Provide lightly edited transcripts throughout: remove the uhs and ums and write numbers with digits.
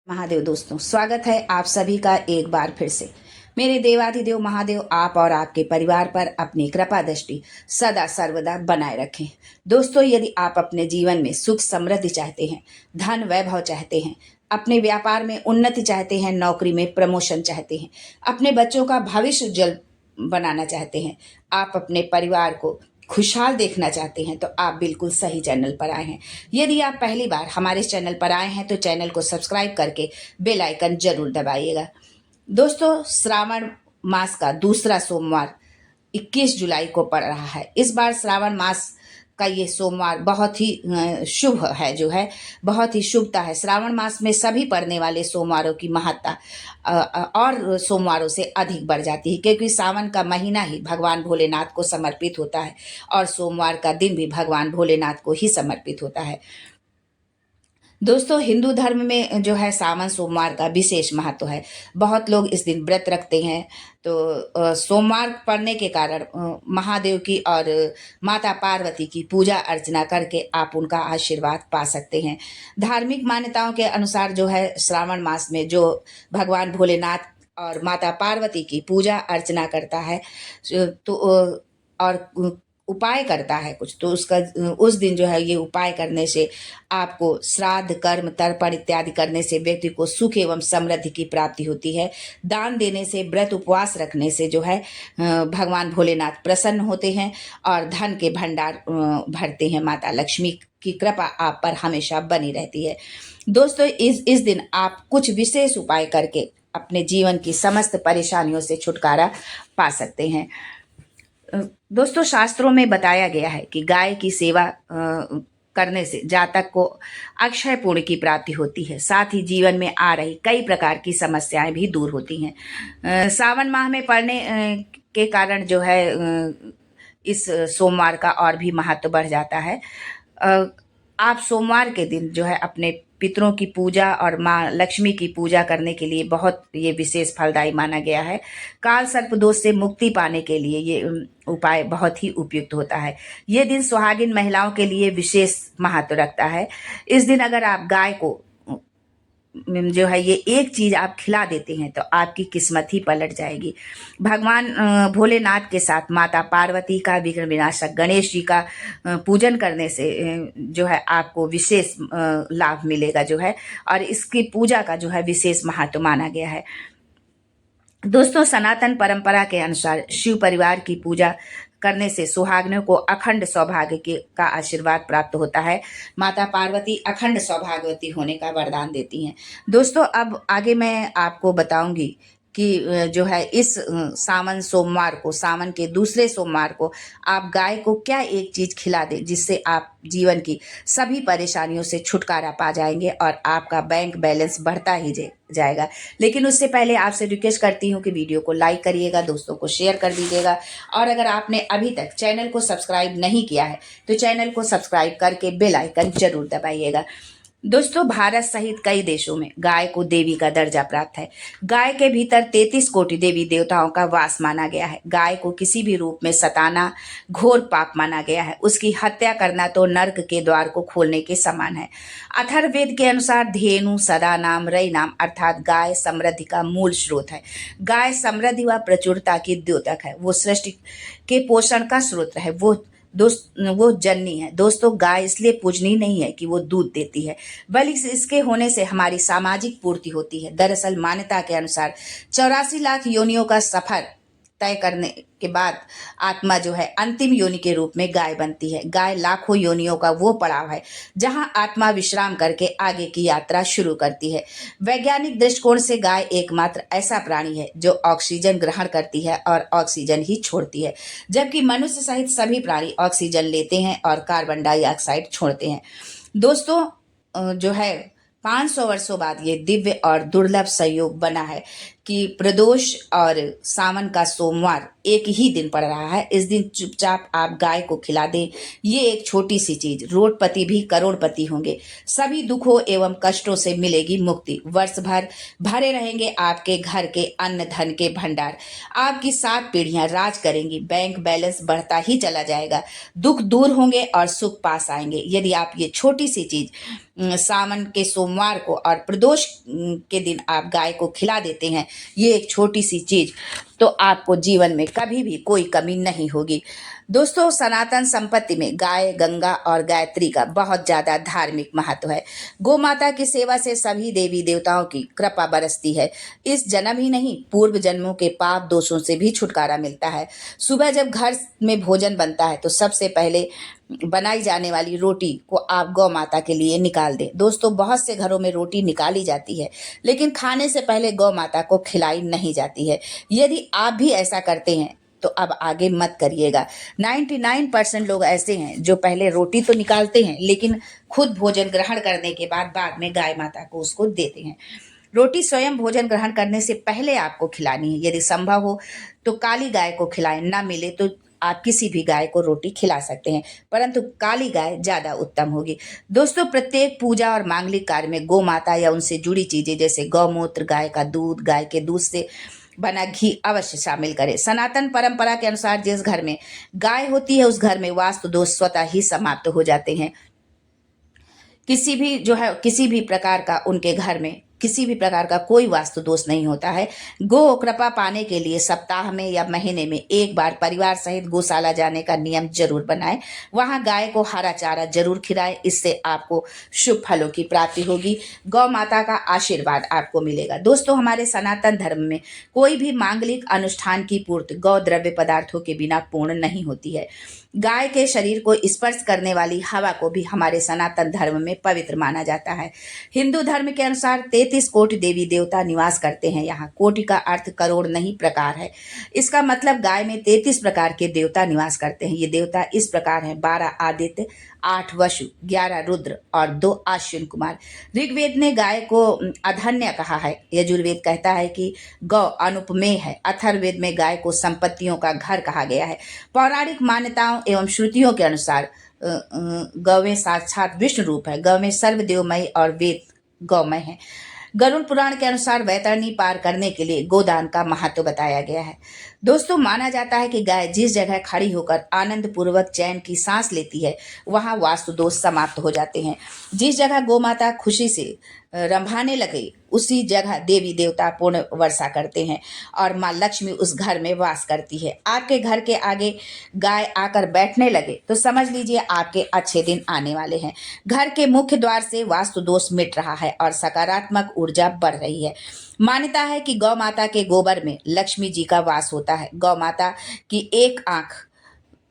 महादेव दोस्तों, स्वागत है आप सभी का एक बार फिर से। मेरे देवाधिदेव महादेव आप और आपके परिवार पर अपनी कृपा दृष्टि सदा सर्वदा बनाए रखें। दोस्तों, यदि आप अपने जीवन में सुख समृद्धि चाहते हैं, धन वैभव चाहते हैं, अपने व्यापार में उन्नति चाहते हैं, नौकरी में प्रमोशन चाहते हैं, अपने बच्चों का भविष्य उज्जवल बनाना चाहते हैं, आप अपने परिवार को खुशहाल देखना चाहते हैं, तो आप बिल्कुल सही चैनल पर आए हैं। यदि आप पहली बार हमारे इस चैनल पर आए हैं तो चैनल को सब्सक्राइब करके बेल आइकन जरूर दबाइएगा। दोस्तों, श्रावण मास का दूसरा सोमवार 21 जुलाई को पड़ रहा है। इस बार श्रावण मास का ये सोमवार बहुत ही शुभ है, जो है बहुत ही शुभता है। श्रावण मास में सभी पड़ने वाले सोमवारों की महत्ता और सोमवारों से अधिक बढ़ जाती है, क्योंकि सावन का महीना ही भगवान भोलेनाथ को समर्पित होता है और सोमवार का दिन भी भगवान भोलेनाथ को ही समर्पित होता है। दोस्तों, हिंदू धर्म में जो है सावन सोमवार का विशेष महत्व है। बहुत लोग इस दिन व्रत रखते हैं। तो सोमवार पड़ने के कारण महादेव की और माता पार्वती की पूजा अर्चना करके आप उनका आशीर्वाद पा सकते हैं। धार्मिक मान्यताओं के अनुसार जो है श्रावण मास में जो भगवान भोलेनाथ और माता पार्वती की पूजा अर्चना करता है तो और उपाय करता है कुछ, तो उसका उस दिन जो है ये उपाय करने से आपको श्राद्ध कर्म तर्पण इत्यादि करने से व्यक्ति को सुख एवं समृद्धि की प्राप्ति होती है। दान देने से, व्रत उपवास रखने से जो है भगवान भोलेनाथ प्रसन्न होते हैं और धन के भंडार भरते हैं। माता लक्ष्मी की कृपा आप पर हमेशा बनी रहती है। दोस्तों, इस दिन आप कुछ विशेष उपाय करके अपने जीवन की समस्त परेशानियों से छुटकारा पा सकते हैं। दोस्तों, शास्त्रों में बताया गया है कि गाय की सेवा करने से जातक को अक्षय पुण्य की प्राप्ति होती है। साथ ही जीवन में आ रही कई प्रकार की समस्याएं भी दूर होती हैं। सावन माह में पड़ने के कारण जो है इस सोमवार का और भी महत्व बढ़ जाता है। आप सोमवार के दिन जो है अपने पितरों की पूजा और माँ लक्ष्मी की पूजा करने के लिए बहुत ये विशेष फलदायी माना गया है। काल सर्प दोष से मुक्ति पाने के लिए ये उपाय बहुत ही उपयुक्त होता है। ये दिन सुहागिन महिलाओं के लिए विशेष महत्व रखता है। इस दिन अगर आप गाय को जो है ये एक चीज आप खिला देते हैं तो आपकी किस्मत ही पलट जाएगी। भगवान भोलेनाथ के साथ माता पार्वती का, विघ्न विनाशक गणेश जी का पूजन करने से जो है आपको विशेष लाभ मिलेगा जो है, और इसकी पूजा का जो है विशेष महत्व माना गया है। दोस्तों, सनातन परंपरा के अनुसार शिव परिवार की पूजा करने से सुहागिनों को अखंड सौभाग्य का आशीर्वाद प्राप्त होता है। माता पार्वती अखंड सौभाग्यवती होने का वरदान देती हैं। दोस्तों, अब आगे मैं आपको बताऊंगी कि जो है इस सावन सोमवार को, सावन के दूसरे सोमवार को आप गाय को क्या एक चीज खिला दें जिससे आप जीवन की सभी परेशानियों से छुटकारा पा जाएंगे और आपका बैंक बैलेंस बढ़ता ही जाएगा। लेकिन उससे पहले आपसे रिक्वेस्ट करती हूँ कि वीडियो को लाइक करिएगा, दोस्तों को शेयर कर दीजिएगा, और अगर आपने अभी तक चैनल को सब्सक्राइब नहीं किया है तो चैनल को सब्सक्राइब करके बेल आइकन जरूर दबाइएगा। दोस्तों, भारत सहित कई देशों में गाय को देवी का दर्जा प्राप्त है। गाय के भीतर 33 कोटि देवी देवताओं का वास माना गया है। गाय को किसी भी रूप में सताना घोर पाप माना गया है। उसकी हत्या करना तो नर्क के द्वार को खोलने के समान है। अथर्ववेद के अनुसार धेनु सदा नाम रई नाम अर्थात गाय समृद्धि का मूल स्रोत है। गाय समृद्धि व प्रचुरता की द्योतक है। वो सृष्टि के पोषण का स्रोत है। वो जननी है। दोस्तों, गाय इसलिए पूजनीय नहीं है कि वो दूध देती है, बल्कि इसके होने से हमारी सामाजिक पूर्ति होती है। दरअसल मान्यता के अनुसार 84 लाख योनियों का सफर तय करने के बाद आत्मा जो है अंतिम योनि के रूप में गाय बनती है। गाय लाखों योनियों का वो पड़ाव है जहां आत्मा विश्राम करके आगे की यात्रा शुरू करती है। वैज्ञानिक दृष्टिकोण से गाय एकमात्र ऐसा प्राणी है जो ऑक्सीजन ग्रहण करती है और ऑक्सीजन ही छोड़ती है, जबकि मनुष्य सहित सभी प्राणी ऑक्सीजन लेते हैं और कार्बन डाइऑक्साइड छोड़ते हैं। दोस्तों, जो है 500 वर्षों बाद ये दिव्य और दुर्लभ संयोग बना है कि प्रदोष और सावन का सोमवार एक ही दिन पड़ रहा है। इस दिन चुपचाप आप गाय को खिला दें। ये एक छोटी सी चीज, रोडपति भी करोड़पति होंगे। सभी दुखों एवं कष्टों से मिलेगी मुक्ति। वर्ष भर भरे रहेंगे आपके घर के अन्न धन के भंडार। आपकी 7 पीढ़ियां राज करेंगी। बैंक बैलेंस बढ़ता ही चला जाएगा। दुख दूर होंगे और सुख पास आएंगे। यदि आप ये छोटी सी चीज सावन के सोमवार को और प्रदोष के दिन आप गाय को खिला देते हैं, ये एक छोटी सी चीज, तो आपको जीवन में कभी भी कोई कमी नहीं होगी। दोस्तों, सनातन संपत्ति में गाय, गंगा और गायत्री का बहुत ज्यादा धार्मिक महत्व है। गौ माता की सेवा से सभी देवी देवताओं की कृपा बरसती है। इस जन्म ही नहीं, पूर्व जन्मों के पाप दोषों से भी छुटकारा मिलता है। सुबह जब घर में भोजन बनता है तो सबसे पहले बनाई जाने वाली रोटी को आप गौ माता के लिए निकाल दें। दोस्तों, बहुत से घरों में रोटी निकाली जाती है, लेकिन खाने से पहले गौ माता को खिलाई नहीं जाती है। यदि आप भी ऐसा करते हैं तो अब आगे मत करिएगा। 99% लोग ऐसे हैं जो पहले रोटी तो निकालते हैं, लेकिन खुद भोजन ग्रहण करने के बाद में गाय माता को उसको देते हैं। रोटी स्वयं भोजन ग्रहण करने से पहले आपको खिलानी है। यदि संभव हो तो काली गाय को खिलाएं, ना मिले तो आप किसी भी गाय को रोटी खिला सकते हैं, परंतु काली गाय ज्यादा उत्तम होगी। दोस्तों, प्रत्येक पूजा और मांगलिक कार्य में गौ माता या उनसे जुड़ी चीजें जैसे गौमूत्र, गाय का दूध, गाय के दूध से बना घी अवश्य शामिल करें। सनातन परंपरा के अनुसार जिस घर में गाय होती है उस घर में वास्तु दोष स्वतः ही समाप्त हो जाते हैं। किसी भी प्रकार का उनके घर में किसी भी प्रकार का कोई वास्तु दोष नहीं होता है। गो कृपा पाने के लिए सप्ताह में या महीने में एक बार परिवार सहित गौशाला जाने का नियम जरूर बनाएं। वहां गाय को हरा चारा जरूर खिलाएं। इससे आपको शुभ फलों की प्राप्ति होगी। गौ माता का आशीर्वाद आपको मिलेगा। दोस्तों, हमारे सनातन धर्म में कोई भी मांगलिक अनुष्ठान की पूर्ति गौ द्रव्य पदार्थों के बिना पूर्ण नहीं होती है। गाय के शरीर को स्पर्श करने वाली हवा को भी हमारे सनातन धर्म में पवित्र माना जाता है। हिंदू धर्म के अनुसार 33 कोटि देवी देवता निवास करते हैं। यहाँ कोटि का अर्थ करोड़ नहीं, प्रकार है। इसका मतलब गाय में 33 प्रकार के देवता निवास करते हैं। ये देवता इस प्रकार हैं: 12 आदित्य, 8 वसु, 11 रुद्र और 2 अश्विन कुमार। ऋग्वेद ने गाय को अधन्य कहा है। यजुर्वेद कहता है कि गौ अनुपमेय है। अथर्ववेद में गाय को संपत्तियों का घर कहा गया है। पौराणिक मान्यताओं एवं श्रुतियों के अनुसार गौवें साक्षात विष्णु रूप है। गौवें सर्वदेवमयी और वेद गौमय है। गरुड़ पुराण के अनुसार वैतरणी पार करने के लिए गोदान का महत्व बताया गया है। दोस्तों, माना जाता है कि गाय जिस जगह खड़ी होकर आनंद पूर्वक चैन की सांस लेती है वहां वास्तु दोष समाप्त हो जाते हैं। जिस जगह गौ माता खुशी से रंभाने लगे उसी जगह देवी देवता पूर्ण वर्षा करते हैं और माँ लक्ष्मी उस घर में वास करती है। आपके घर के आगे गाय आकर बैठने लगे तो समझ लीजिए आपके अच्छे दिन आने वाले हैं। घर के मुख्य द्वार से वास्तु दोष मिट रहा है और सकारात्मक ऊर्जा बढ़ रही है। मान्यता है कि गौ माता के गोबर में लक्ष्मी जी का वास होता है। गौ माता की एक आंख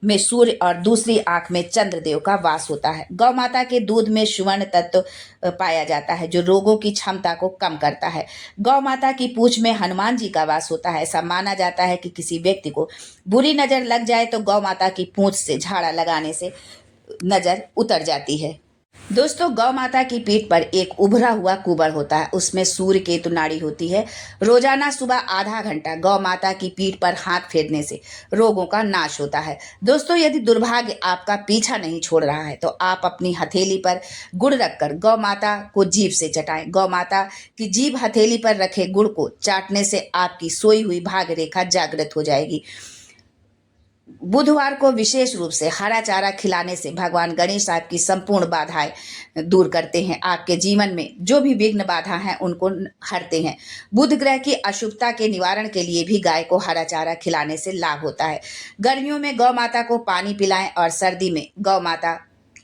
में सूर्य और दूसरी आंख में चंद्रदेव का वास होता है। गौ माता के दूध में सुवर्ण तत्व पाया जाता है जो रोगों की क्षमता को कम करता है। गौ माता की पूंछ में हनुमान जी का वास होता है। ऐसा माना जाता है कि किसी व्यक्ति को बुरी नजर लग जाए तो गौ माता की पूंछ से झाड़ा लगाने से नजर उतर जाती है। दोस्तों, गौ माता की पीठ पर एक उभरा हुआ कुबड़ होता है, उसमें सूर्य केतु नाड़ी होती है। रोजाना सुबह आधा घंटा गौ माता की पीठ पर हाथ फेरने से रोगों का नाश होता है। दोस्तों, यदि दुर्भाग्य आपका पीछा नहीं छोड़ रहा है तो आप अपनी हथेली पर गुड़ रखकर गौ माता को जीभ से चटाएं। गौ माता की जीभ हथेली पर रखे गुड़ को चाटने से आपकी सोई हुई भाग्य रेखा जागृत हो जाएगी। बुधवार को विशेष रूप से हरा चारा खिलाने से भगवान गणेश आपकी संपूर्ण बाधाएं दूर करते हैं। आपके जीवन में जो भी विघ्न बाधा हैं उनको हरते हैं। बुध ग्रह की अशुभता के निवारण के लिए भी गाय को हरा चारा खिलाने से लाभ होता है। गर्मियों में गौ माता को पानी पिलाएं और सर्दी में गौ माता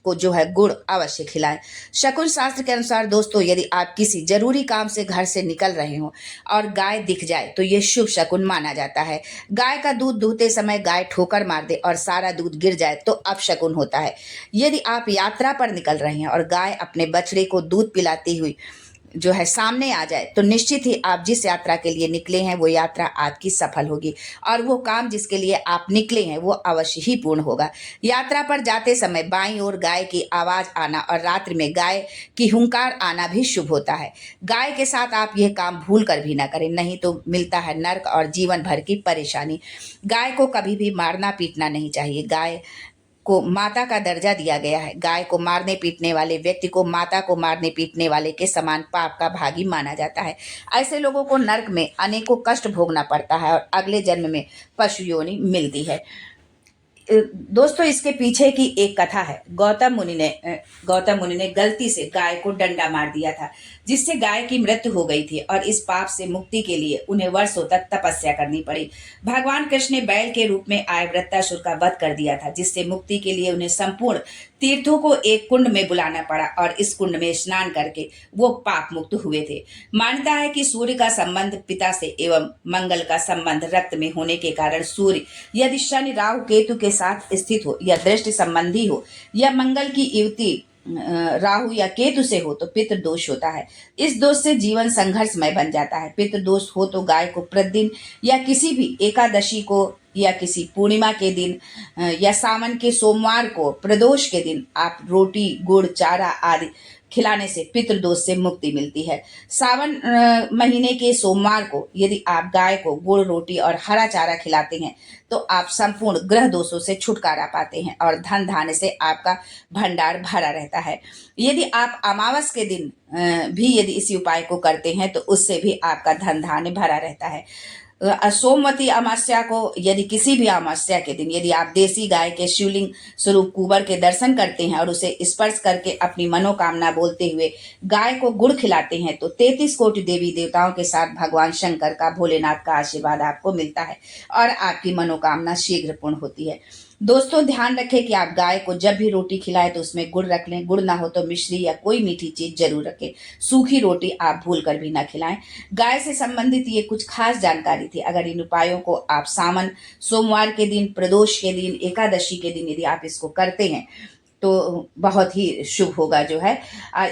को जो है गुड़ अवश्य खिलाएं। शकुन शास्त्र के अनुसार दोस्तों, यदि आप किसी जरूरी काम से घर से निकल रहे हो और गाय दिख जाए तो ये शुभ शकुन माना जाता है। गाय का दूध दूहते समय गाय ठोकर मार दे और सारा दूध गिर जाए तो अपशकुन होता है। यदि आप यात्रा पर निकल रहे हैं और गाय अपने बछड़े को दूध पिलाती हुई जो है सामने आ जाए तो निश्चित ही आप जिस यात्रा के लिए निकले हैं वो यात्रा आपकी सफल होगी और वो काम जिसके लिए आप निकले हैं वो अवश्य ही पूर्ण होगा। यात्रा पर जाते समय बाईं ओर गाय की आवाज आना और रात्रि में गाय की हुंकार आना भी शुभ होता है। गाय के साथ आप यह काम भूल कर भी ना करें, नहीं तो मिलता है नर्क और जीवन भर की परेशानी। गाय को कभी भी मारना पीटना नहीं चाहिए। गाय को माता का दर्जा दिया गया है। गाय को मारने पीटने वाले व्यक्ति को माता को मारने पीटने वाले के समान पाप का भागी माना जाता है। ऐसे लोगों को नरक में अनेकों कष्ट भोगना पड़ता है और अगले जन्म में पशु योनि मिलती है। दोस्तों, इसके पीछे की एक कथा है। गौतम मुनि ने गलती से गाय को डंडा मार दिया था, जिससे गाय की मृत्यु हो गई थी और इस पाप से मुक्ति के लिए उन्हें वर्षों तक तपस्या करनी पड़ी। भगवान कृष्ण ने बैल के रूप में आए वृत्तासुर का वध कर दिया था, जिससे मुक्ति के लिए उन्हें संपूर्ण तीर्थों को एक कुंड में बुलाना पड़ा और इस कुंड में स्नान करके वो पाप मुक्त हुए थे। मान्यता है कि सूर्य का संबंध पिता से एवं मंगल का संबंध रक्त में होने के कारण सूर्य यदि शनि राहु केतु के साथ स्थित हो या दृष्टि संबंधी हो या मंगल की युति राहु या केतु से हो तो पितृ दोष होता है। इस दोष से जीवन संघर्षमय बन जाता है। पितृ दोष हो तो गाय को प्रतिदिन या किसी भी एकादशी को या किसी पूर्णिमा के दिन या सावन के सोमवार को प्रदोष के दिन आप रोटी गुड़ चारा आदि खिलाने से पितृदोष से मुक्ति मिलती है। सावन महीने के सोमवार को यदि आप गाय को गुड़ रोटी और हरा चारा खिलाते हैं तो आप संपूर्ण ग्रह दोषों से छुटकारा पाते हैं और धन धान्य से आपका भंडार भरा रहता है। यदि आप अमावस के दिन भी यदि इसी उपाय को करते हैं तो उससे भी आपका धन धान्य भरा रहता है। सोमवती अमावस्या को यदि किसी भी अमावस्या के दिन यदि आप देसी गाय के शिवलिंग स्वरूप कुंवर के दर्शन करते हैं और उसे स्पर्श करके अपनी मनोकामना बोलते हुए गाय को गुड़ खिलाते हैं तो 33 कोटि देवी देवताओं के साथ भगवान शंकर का भोलेनाथ का आशीर्वाद आपको मिलता है और आपकी मनोकामना शीघ्र पूर्ण होती है। दोस्तों, ध्यान रखें कि आप गाय को जब भी रोटी खिलाएं तो उसमें गुड़ रख लें। गुड़ ना हो तो मिश्री या कोई मीठी चीज जरूर रखें। सूखी रोटी आप भूल कर भी ना खिलाएं। गाय से संबंधित ये कुछ खास जानकारी थी। अगर इन उपायों को आप सावन सोमवार के दिन, प्रदोष के दिन, एकादशी के दिन यदि आप इसको करते हैं तो बहुत ही शुभ होगा जो है।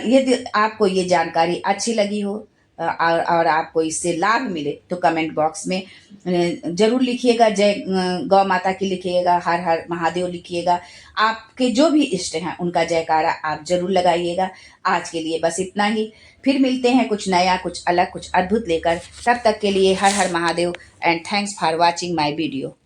यदि आपको ये जानकारी अच्छी लगी हो और आपको इससे लाभ मिले तो कमेंट बॉक्स में जरूर लिखिएगा। जय गौ माता की लिखिएगा, हर हर महादेव लिखिएगा। आपके जो भी इष्ट हैं उनका जयकारा आप जरूर लगाइएगा। आज के लिए बस इतना ही। फिर मिलते हैं कुछ नया, कुछ अलग, कुछ अद्भुत लेकर। तब तक के लिए Har Har Mahadev and thanks for watching my video.